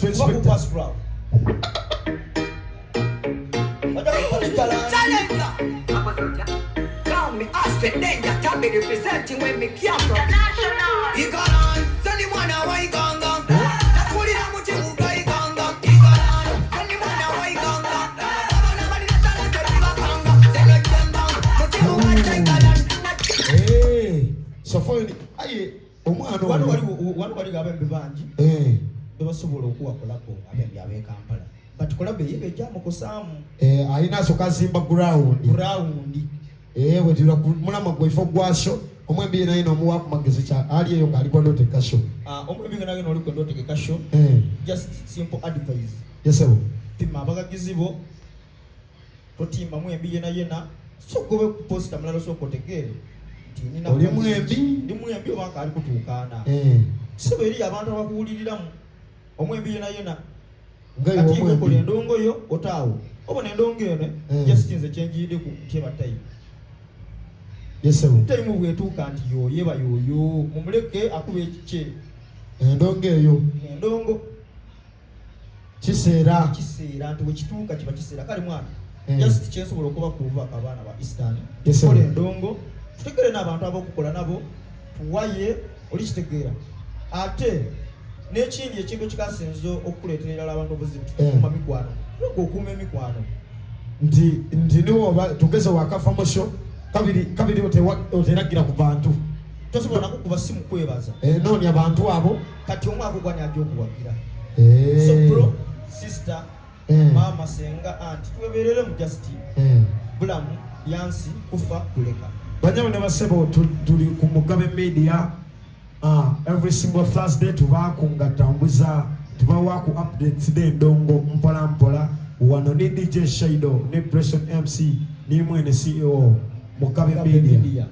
Inspector. Me ask the danger can be representing when me care from he gone on, so the one away gone gone. Put it on with you, guy gone gone. He gone on, so the one away gone gone. Hey, so for aye, omwana wali gabe mbibanji. Basobola okuwakolako abembi abe Kampala. But kolabe yebe jamu kusamu. Alina sokazimba ground. Bwe tira mulama gwefo gwasho omwembi naye no muwa kumagezi cha ali eyo ngaliko ndote kasho. Omwembi naye no liko ndote kasho. Just simple advice. Yes sir. Pima bagagizibo. Totimba mwembi yena so gobe ku posta mulalo so kotegere. Nina oli mwembi ndi mwembi waka ali kutukana. Sebe eri abantu abakuwuliriramu. Omwembi yena ngayo omwembi ko ndongo yo otawo. Obone ndongo ene just nze chenjide ku kyeba tayi. Yes sir. Time bwetuuka nti yo yeba yoyo mumuleke akube ekiche. Endongo eyo. Endongo kiseera nti wekituuka kiba kiseera kale mwana. Just kyensobola okuba kuva abaana ba Eastern. Yes sir. Endongo tutegere n'abantu abokukola nabo tuwaye oli kitegeera. Ate n'ekindi ekintu kikasenzo okuleetera abantu obuzibu kuma mikwano. Okuuma emikwano. Nti niwo tugeze wakafa musho. Kabiri oteragira ku bantu. Tosobola nakukuba simu kwebaza. Noni abantu abo kati omwako gwani ajjo okuwagira. So bro, sister, mama, senga, auntie, tuweberere mu justice. Bulamu yansi kufa kuleka. Banyama ne basebo tuli ku Mugabe Media. Every single Thursday tubakunga tambuza tubawa ku updates de ndongo mpola mpola. Wano ni DJ Shaido, ni Pression MC, ni mwene CEO Mugabe Media.